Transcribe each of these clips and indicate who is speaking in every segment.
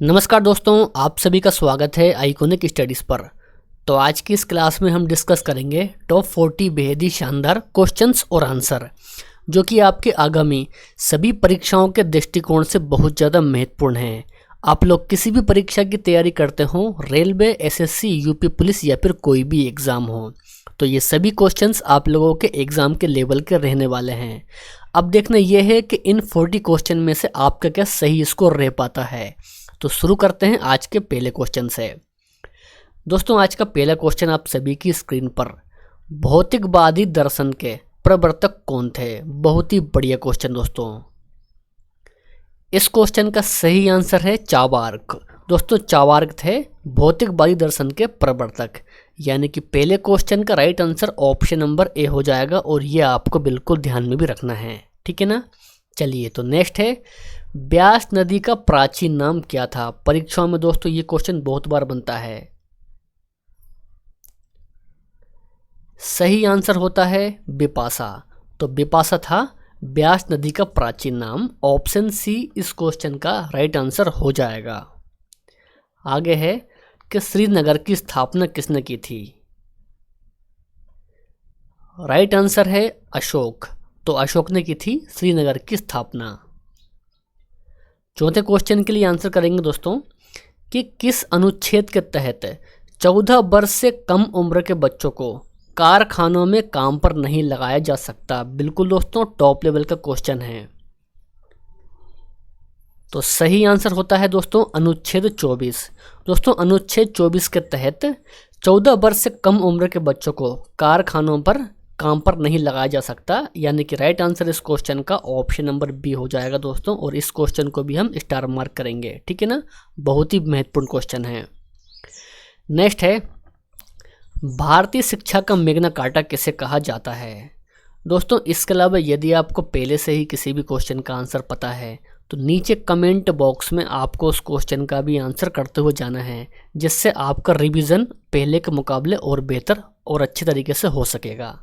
Speaker 1: नमस्कार दोस्तों, आप सभी का स्वागत है आइकॉनिक स्टडीज़ पर। तो आज की इस क्लास में हम डिस्कस करेंगे टॉप 40 बेहद ही शानदार क्वेश्चंस और आंसर जो कि आपके आगामी सभी परीक्षाओं के दृष्टिकोण से बहुत ज़्यादा महत्वपूर्ण हैं। आप लोग किसी भी परीक्षा की तैयारी करते हो, रेलवे, एसएससी, यूपी पुलिस या फिर कोई भी एग्ज़ाम हो, तो ये सभी क्वेश्चंस आप लोगों के एग्ज़ाम के लेवल के रहने वाले हैं। अब देखना यह है कि इन 40 क्वेश्चन में से आपका क्या सही स्कोर रह पाता है। तो शुरू करते हैं आज के पहले क्वेश्चन से। दोस्तों, आज का पहला क्वेश्चन आप सभी की स्क्रीन पर, भौतिकवादी दर्शन के प्रवर्तक कौन थे? बहुत ही बढ़िया क्वेश्चन दोस्तों। इस क्वेश्चन का सही आंसर है चार्वाक। दोस्तों, चार्वाक थे भौतिकवादी दर्शन के प्रवर्तक, यानी कि पहले क्वेश्चन का right answer option number A हो जाएगा और ये आपको बिल्कुल ध्यान में भी रखना है, ठीक है ना। चलिए, तो नेक्स्ट है, ब्यास नदी का प्राचीन नाम क्या था? परीक्षाओं में दोस्तों ये क्वेश्चन बहुत बार बनता है। सही आंसर होता है बिपाशा। तो बिपाशा था ब्यास नदी का प्राचीन नाम। ऑप्शन सी इस क्वेश्चन का राइट आंसर हो जाएगा। आगे है कि श्रीनगर की स्थापना किसने की थी? राइट आंसर है अशोक। तो अशोक ने की थी श्रीनगर की स्थापना। चौथे क्वेश्चन के लिए आंसर करेंगे दोस्तों कि किस अनुच्छेद के तहत 14 वर्ष से कम उम्र के बच्चों को कारखानों में काम पर नहीं लगाया जा सकता? बिल्कुल दोस्तों, टॉप लेवल का क्वेश्चन है। तो सही आंसर होता है दोस्तों अनुच्छेद 24। दोस्तों, अनुच्छेद 24 के तहत 14 वर्ष से कम उम्र के बच्चों को कारखानों पर काम पर नहीं लगाया जा सकता, यानी कि राइट आंसर इस क्वेश्चन का ऑप्शन नंबर बी हो जाएगा दोस्तों। और इस क्वेश्चन को भी हम स्टार मार्क करेंगे, ठीक है ना। बहुत ही महत्वपूर्ण क्वेश्चन है। नेक्स्ट है, भारतीय शिक्षा का मैग्ना कार्टा किसे कहा जाता है? दोस्तों, इसके अलावा यदि आपको पहले से ही किसी भी क्वेश्चन का आंसर पता है तो नीचे कमेंट बॉक्स में आपको उस क्वेश्चन का भी आंसर करते हुए जाना है, जिससे आपका रिवीजन पहले के मुकाबले और बेहतर और अच्छे तरीके से हो सकेगा।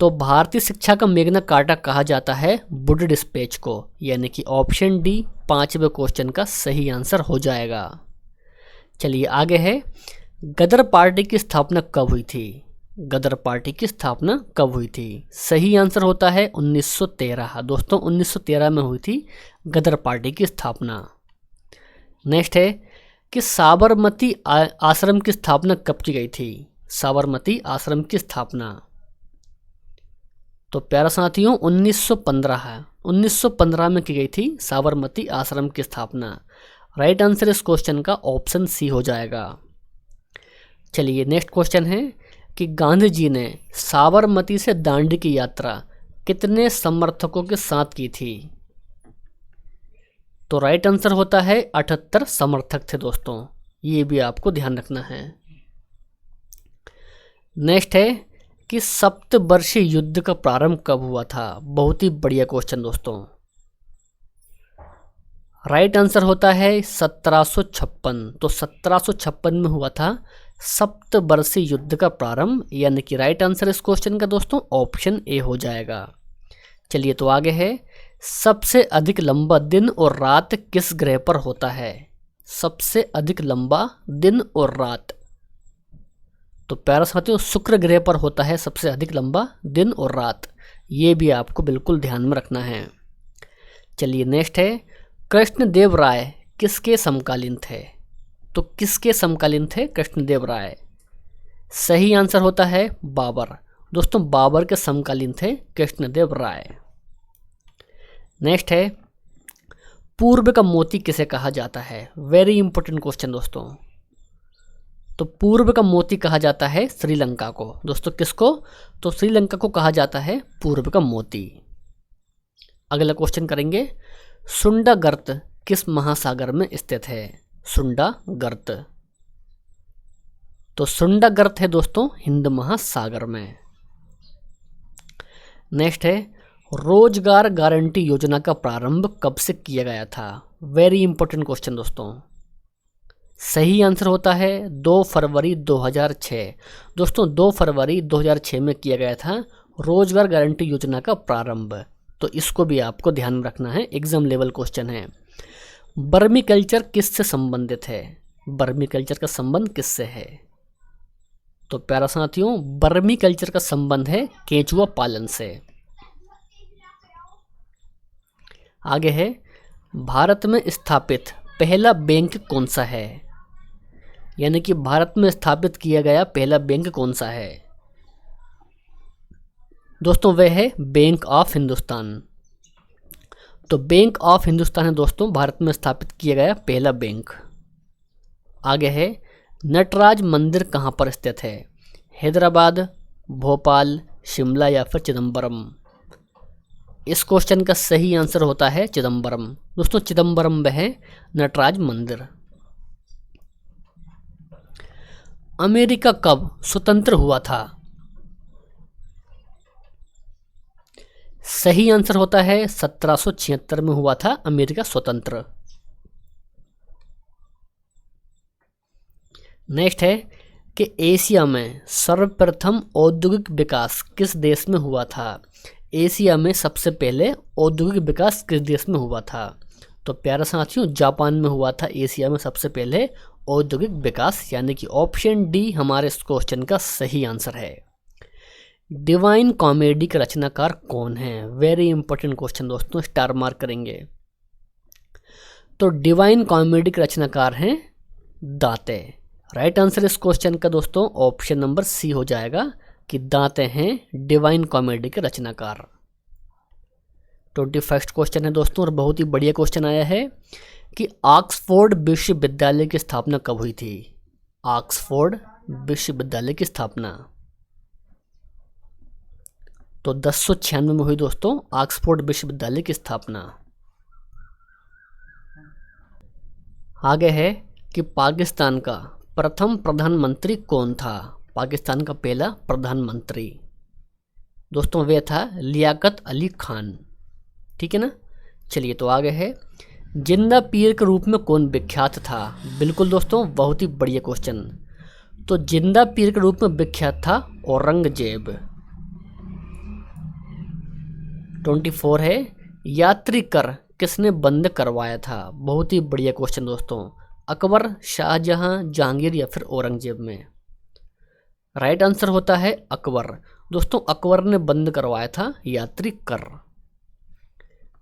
Speaker 1: तो भारतीय शिक्षा का मैग्ना कार्टा कहा जाता है वुड डिस्पैच को, यानी कि ऑप्शन डी 5वें क्वेश्चन का सही आंसर हो जाएगा। चलिए आगे है, गदर पार्टी की स्थापना कब हुई थी? गदर पार्टी की स्थापना कब हुई थी? सही आंसर होता है 1913। दोस्तों, 1913 में हुई थी गदर पार्टी की स्थापना। नेक्स्ट है कि साबरमती आश्रम की स्थापना कब की गई थी? साबरमती आश्रम की स्थापना, तो प्यारा साथियों 1915 है। 1915 में की गई थी साबरमती आश्रम की स्थापना। राइट आंसर इस क्वेश्चन का ऑप्शन सी हो जाएगा। चलिए नेक्स्ट क्वेश्चन है कि गांधी जी ने साबरमती से दांडी की यात्रा कितने समर्थकों के साथ की थी? तो राइट आंसर होता है 78 समर्थक थे दोस्तों, ये भी आपको ध्यान रखना है। नेक्स्ट है कि सप्तवर्षीय युद्ध का प्रारंभ कब हुआ था? बहुत ही बढ़िया क्वेश्चन दोस्तों। राइट आंसर होता है 1756। तो 1756 में हुआ था सप्तवर्षीय युद्ध का प्रारंभ, यानी कि राइट आंसर इस क्वेश्चन का दोस्तों ऑप्शन ए हो जाएगा। चलिए, तो आगे है, सबसे अधिक लंबा दिन और रात किस ग्रह पर होता है? सबसे अधिक लंबा दिन और रात, तो प्यारा साथियों शुक्र ग्रह पर होता है सबसे अधिक लंबा दिन और रात। ये भी आपको बिल्कुल ध्यान में रखना है। चलिए नेक्स्ट है, कृष्णदेव राय किसके समकालीन थे? तो किसके समकालीन थे कृष्णदेव राय? सही आंसर होता है बाबर। दोस्तों, बाबर के समकालीन थे कृष्णदेव राय। नेक्स्ट है, पूर्व का मोती किसे कहा जाता है? वेरी इंपॉर्टेंट क्वेश्चन दोस्तों। तो पूर्व का मोती कहा जाता है श्रीलंका को। दोस्तों, किसको? तो श्रीलंका को कहा जाता है पूर्व का मोती। अगला क्वेश्चन करेंगे, सुंडा गर्त किस महासागर में स्थित है? सुंडा गर्त, तो सुंडा गर्त है दोस्तों हिंद महासागर में। नेक्स्ट है, रोजगार गारंटी योजना का प्रारंभ कब से किया गया था? वेरी इंपॉर्टेंट क्वेश्चन दोस्तों। सही आंसर होता है 2 फरवरी 2006। दोस्तों, 2 फरवरी 2006 में किया गया था रोजगार गारंटी योजना का प्रारंभ। तो इसको भी आपको ध्यान में रखना है, एग्जाम लेवल क्वेश्चन है। बर्मी कल्चर किससे संबंधित है? बर्मी कल्चर का संबंध किससे है? तो प्यारा साथियों, बर्मी कल्चर का संबंध है केंचुआ पालन से। आगे है, भारत में स्थापित पहला बैंक कौन सा है? यानी कि भारत में स्थापित किया गया पहला बैंक कौन सा है? दोस्तों वह है बैंक ऑफ हिंदुस्तान। तो बैंक ऑफ हिंदुस्तान है दोस्तों भारत में स्थापित किया गया पहला बैंक। आगे है, नटराज मंदिर कहाँ पर स्थित है? हैदराबाद, भोपाल, शिमला या फिर चिदम्बरम? इस क्वेश्चन का सही आंसर होता है चिदम्बरम। दोस्तों चिदम्बरम में है नटराज मंदिर। अमेरिका कब स्वतंत्र हुआ था? सही आंसर होता है 1776 में हुआ था अमेरिका स्वतंत्र। नेक्स्ट है कि एशिया में सर्वप्रथम औद्योगिक विकास किस देश में हुआ था? एशिया में सबसे पहले औद्योगिक विकास किस देश में हुआ था? तो प्यारे साथियों, जापान में हुआ था एशिया में सबसे पहले औद्योगिक विकास, यानी कि ऑप्शन डी हमारे इस क्वेश्चन का सही आंसर है। डिवाइन कॉमेडी के रचनाकार कौन है? वेरी इंपॉर्टेंट क्वेश्चन दोस्तों, स्टार मार्क करेंगे। तो डिवाइन कॉमेडी के रचनाकार हैं दांते। राइट आंसर इस क्वेश्चन का दोस्तों ऑप्शन नंबर सी हो जाएगा कि दांते हैं डिवाइन कॉमेडी के रचनाकार। 21st क्वेश्चन है दोस्तों, और बहुत ही बढ़िया क्वेश्चन आया है कि ऑक्सफोर्ड विश्वविद्यालय की स्थापना कब हुई थी? ऑक्सफोर्ड विश्वविद्यालय की स्थापना तो 1096 में हुई दोस्तों ऑक्सफोर्ड विश्वविद्यालय की स्थापना। आगे है कि पाकिस्तान का प्रथम प्रधानमंत्री कौन था? पाकिस्तान का पहला प्रधानमंत्री दोस्तों वे था लियाकत अली खान। ठीक है ना। चलिए तो आगे है, जिंदा पीर के रूप में कौन विख्यात था? बिल्कुल दोस्तों, बहुत ही बढ़िया क्वेश्चन। तो जिंदा पीर के रूप में विख्यात था औरंगजेब। 24 है, यात्री कर किसने बंद करवाया था? बहुत ही बढ़िया क्वेश्चन दोस्तों, अकबर, शाहजहां, जहांगीर या फिर औरंगजेब में? राइट आंसर होता है अकबर। दोस्तों अकबर ने बंद करवाया था यात्री कर।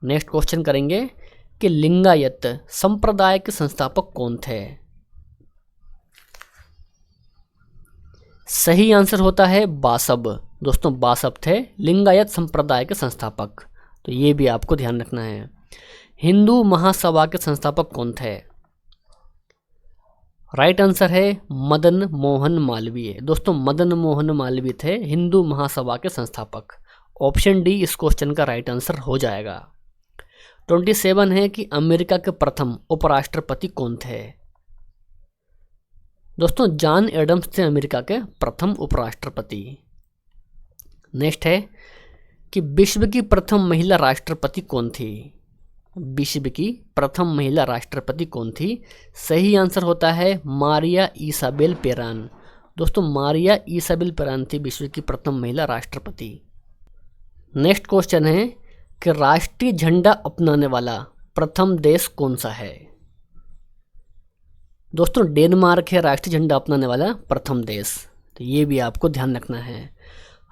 Speaker 1: नेक्स्ट क्वेश्चन करेंगे कि लिंगायत संप्रदाय के संस्थापक कौन थे? सही आंसर होता है बासब। दोस्तों बासब थे लिंगायत संप्रदाय के संस्थापक। तो ये भी आपको ध्यान रखना है। हिंदू महासभा के संस्थापक कौन थे? राइट आंसर है मदन मोहन मालवीय। दोस्तों मदन मोहन मालवीय थे हिंदू महासभा के संस्थापक। ऑप्शन डी इस क्वेश्चन का राइट आंसर हो जाएगा। 27 है कि अमेरिका के प्रथम उपराष्ट्रपति कौन थे? दोस्तों जॉन एडम्स थे अमेरिका के प्रथम उपराष्ट्रपति। नेक्स्ट है कि विश्व की प्रथम महिला राष्ट्रपति कौन थी? विश्व की प्रथम महिला राष्ट्रपति कौन थी? सही आंसर होता है मारिया इसाबेल पेरान। दोस्तों मारिया इसाबेल पेरान थी विश्व की प्रथम महिला राष्ट्रपति। नेक्स्ट क्वेश्चन है कि राष्ट्रीय झंडा अपनाने वाला प्रथम देश कौन सा है? दोस्तों डेनमार्क है राष्ट्रीय झंडा अपनाने वाला प्रथम देश। तो ये भी आपको ध्यान रखना है।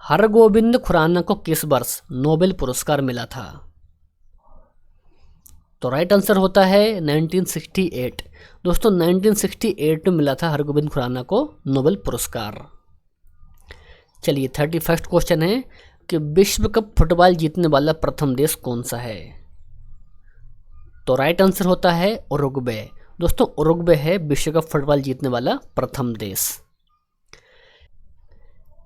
Speaker 1: हरगोविंद खुराना को किस वर्ष नोबेल पुरस्कार मिला था? तो राइट आंसर होता है 1968। दोस्तों 1968 में मिला था हरगोविंद खुराना को नोबेल पुरस्कार। चलिए 31st क्वेश्चन है कि विश्व कप फुटबॉल जीतने वाला प्रथम देश कौन सा है? तो राइट आंसर होता है उरुग्वे। दोस्तों उरुग्वे है विश्व कप फुटबॉल जीतने वाला प्रथम देश।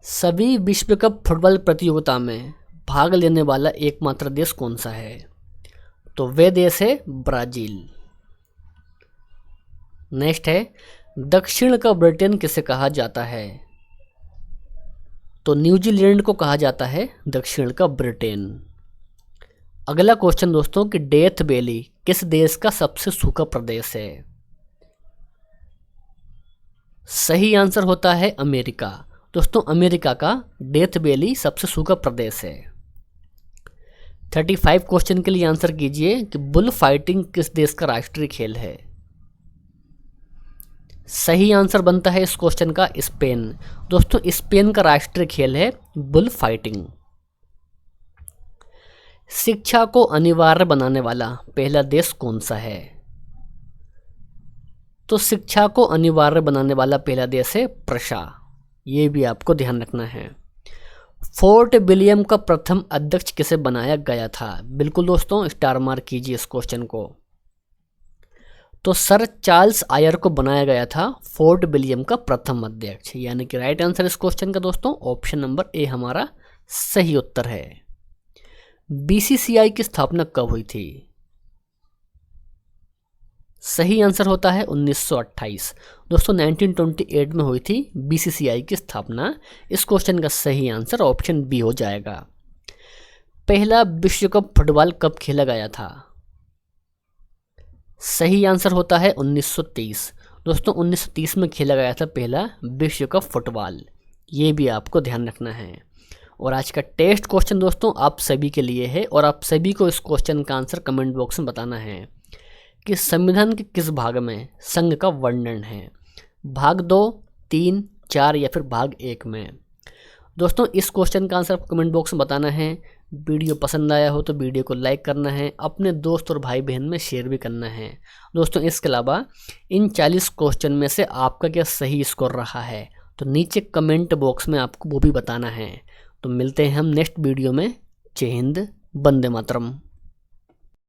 Speaker 1: सभी विश्व कप फुटबॉल प्रतियोगिता में भाग लेने वाला एकमात्र देश कौन सा है? तो वे देश है ब्राजील। नेक्स्ट है, दक्षिण का ब्रिटेन किसे कहा जाता है? तो न्यूजीलैंड को कहा जाता है दक्षिण का ब्रिटेन। अगला क्वेश्चन दोस्तों कि डेथ वैली किस देश का सबसे सूखा प्रदेश है? सही आंसर होता है अमेरिका। दोस्तों अमेरिका का डेथ वैली सबसे सूखा प्रदेश है। 35 क्वेश्चन के लिए आंसर कीजिए कि बुल फाइटिंग किस देश का राष्ट्रीय खेल है। सही आंसर बनता है इस क्वेश्चन का स्पेन। दोस्तों स्पेन का राष्ट्रीय खेल है बुल फाइटिंग। शिक्षा को अनिवार्य बनाने वाला पहला देश कौन सा है? तो शिक्षा को अनिवार्य बनाने वाला पहला देश है प्रशा। ये भी आपको ध्यान रखना है। फोर्ट विलियम का प्रथम अध्यक्ष किसे बनाया गया था? बिल्कुल दोस्तों स्टार मार्क कीजिए इस क्वेश्चन को। तो सर चार्ल्स आयर को बनाया गया था फोर्ट विलियम का प्रथम अध्यक्ष, यानी कि राइट आंसर इस क्वेश्चन का दोस्तों ऑप्शन नंबर ए हमारा सही उत्तर है। बीसीसीआई की स्थापना कब हुई थी? सही आंसर होता है 1928। दोस्तों 1928 में हुई थी बीसीसीआई की स्थापना। इस क्वेश्चन का सही आंसर ऑप्शन बी हो जाएगा। पहला विश्व कप फुटबॉल कब खेला गया था? सही आंसर होता है 1930। दोस्तों 1930 में खेला गया था पहला विश्व कप फुटबॉल। ये भी आपको ध्यान रखना है। और आज का टेस्ट क्वेश्चन दोस्तों आप सभी के लिए है और आप सभी को इस क्वेश्चन का आंसर कमेंट बॉक्स में बताना है कि संविधान के किस भाग में संघ का वर्णन है। भाग 2, 3, 4 या फिर भाग 1 में। दोस्तों इस क्वेश्चन का आंसर आपको कमेंट बॉक्स में बताना है। वीडियो पसंद आया हो तो वीडियो को लाइक करना है, अपने दोस्त और भाई बहन में शेयर भी करना है। दोस्तों इसके अलावा इन 40 क्वेश्चन में से आपका क्या सही स्कोर रहा है तो नीचे कमेंट बॉक्स में आपको वो भी बताना है। तो मिलते हैं हम नेक्स्ट वीडियो में। जय हिंद, वंदे मातरम।